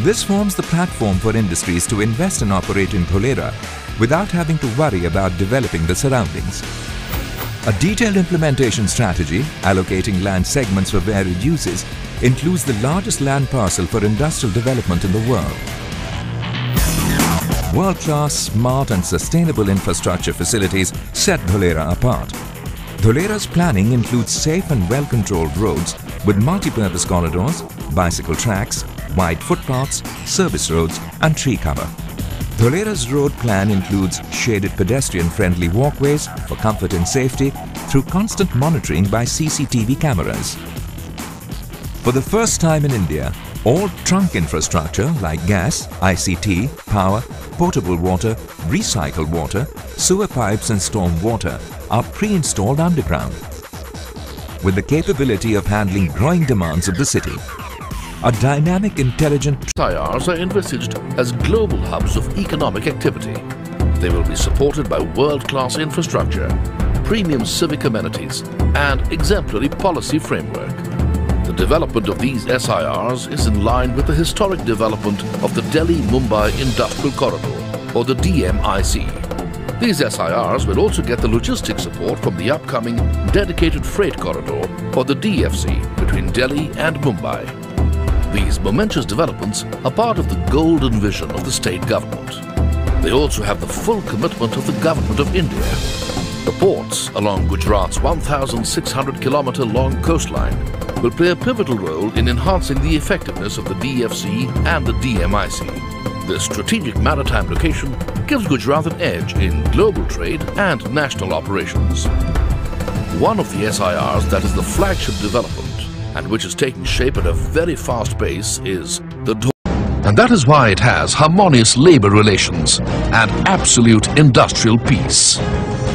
This forms the platform for industries to invest and operate in Dholera without having to worry about developing the surroundings. A detailed implementation strategy, allocating land segments for varied uses, includes the largest land parcel for industrial development in the world. World-class, smart and sustainable infrastructure facilities set Dholera apart. Dholera's planning includes safe and well-controlled roads with multi-purpose corridors, bicycle tracks, wide footpaths, service roads and tree cover. Dholera's road plan includes shaded pedestrian-friendly walkways for comfort and safety through constant monitoring by CCTV cameras. For the first time in India, all trunk infrastructure like gas, ICT, power, potable water, recycled water, sewer pipes and storm water are pre-installed underground, with the capability of handling growing demands of the city. A dynamic, intelligent SIRs are envisaged as global hubs of economic activity. They will be supported by world-class infrastructure, premium civic amenities and exemplary policy framework. The development of these SIRs is in line with the historic development of the Delhi-Mumbai Industrial Corridor, or the DMIC. These SIRs will also get the logistic support from the upcoming Dedicated Freight Corridor, or the DFC, between Delhi and Mumbai. These momentous developments are part of the golden vision of the state government. They also have the full commitment of the Government of India. The ports along Gujarat's 1,600-kilometre long coastline will play a pivotal role in enhancing the effectiveness of the DFC and the DMIC. This strategic maritime location gives Gujarat an edge in global trade and national operations. One of the SIRs that is the flagship development and which is taking shape at a very fast pace is the Dholera. And that is why it has harmonious labour relations and absolute industrial peace.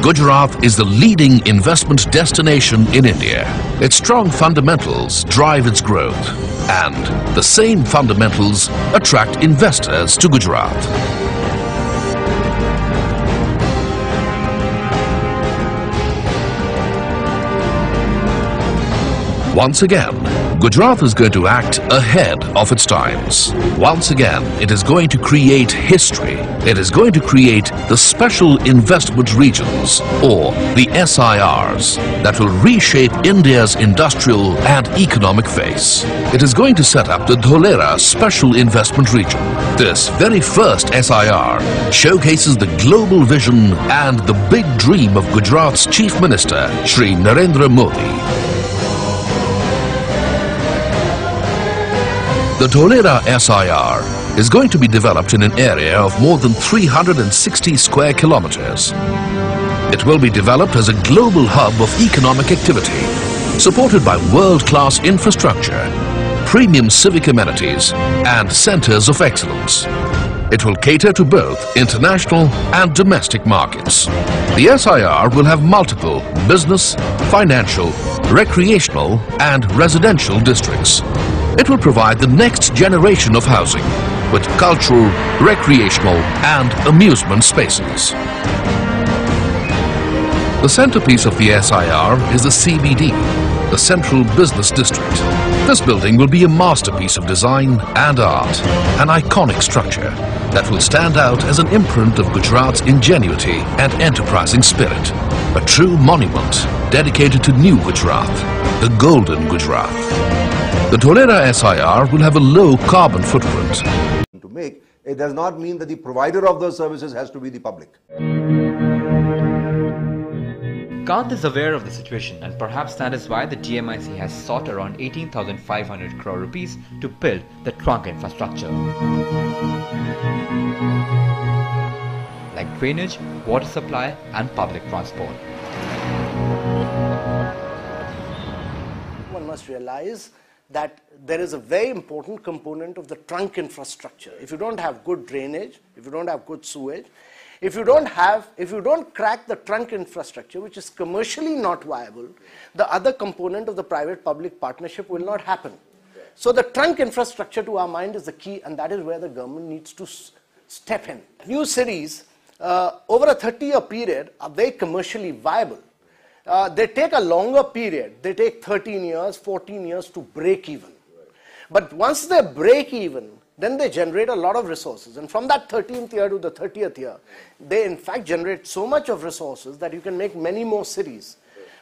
Gujarat is the leading investment destination in India. Its strong fundamentals drive its growth, and the same fundamentals attract investors to Gujarat. Once again, Gujarat is going to act ahead of its times. Once again, it is going to create history. It is going to create the Special Investment Regions, or the SIRs, that will reshape India's industrial and economic face. It is going to set up the Dholera Special Investment Region. This very first SIR showcases the global vision and the big dream of Gujarat's Chief Minister, Shri Narendra Modi. The Dholera SIR is going to be developed in an area of more than 360 square kilometers. It will be developed as a global hub of economic activity, supported by world-class infrastructure, premium civic amenities and centers of excellence. It will cater to both international and domestic markets. The SIR will have multiple business, financial, recreational and residential districts. It will provide the next generation of housing with cultural, recreational and amusement spaces. The centerpiece of the SIR is the CBD, the Central Business District. This building will be a masterpiece of design and art, an iconic structure that will stand out as an imprint of Gujarat's ingenuity and enterprising spirit. A true monument dedicated to New Gujarat, the Golden Gujarat. The Dholera SIR will have a low carbon footprint. To make, it does not mean that the provider of those services has to be the public. Kant is aware of the situation, and perhaps that is why the DMIC has sought around 18,500 crore rupees to build the trunk infrastructure, like drainage, water supply and public transport. One must realize that there is a very important component of the trunk infrastructure. If you don't have good drainage, if you don't have good sewage, if you don't crack the trunk infrastructure, which is commercially not viable, the other component of the private-public partnership will not happen. So the trunk infrastructure, to our mind, is the key, and that is where the government needs to step in. New cities, over a 30-year period, are very commercially viable. They take a longer period. They take 13 years, 14 years to break even. But once they break even, then they generate a lot of resources. And from that 13th year to the 30th year, they in fact generate so much of resources that you can make many more cities.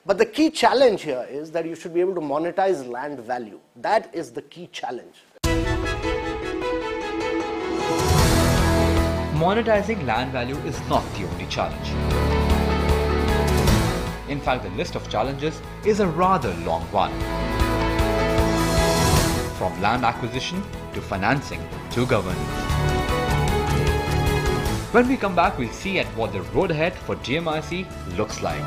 But the key challenge here is that you should be able to monetize land value. That is the key challenge. Monetizing land value is not the only challenge. In fact, the list of challenges is a rather long one. From land acquisition to financing to governance. When we come back, we'll see at what the road ahead for GMIC looks like.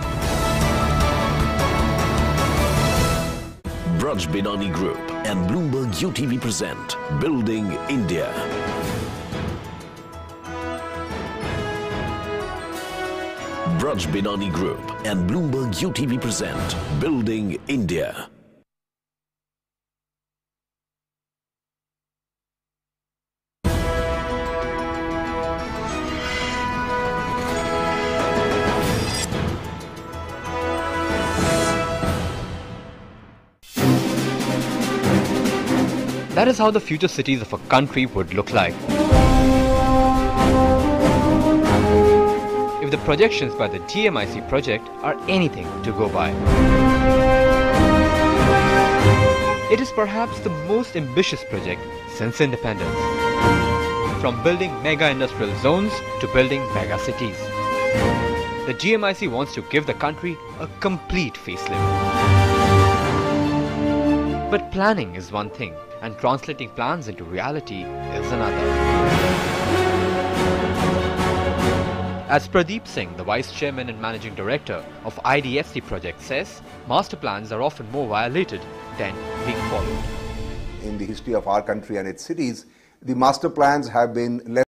Braj Binani Group and Bloomberg UTV present Building India. Braj Binani Group and Bloomberg UTV present Building India. That is how the future cities of a country would look like. If the projections by the GMIC project are anything to go by. It is perhaps the most ambitious project since independence. From building mega industrial zones to building mega cities. The GMIC wants to give the country a complete facelift. But planning is one thing, and translating plans into reality is another. As Pradeep Singh, the Vice Chairman and Managing Director of IDFC project says, master plans are often more violated than being followed. In the history of our country and its cities, the master plans have been less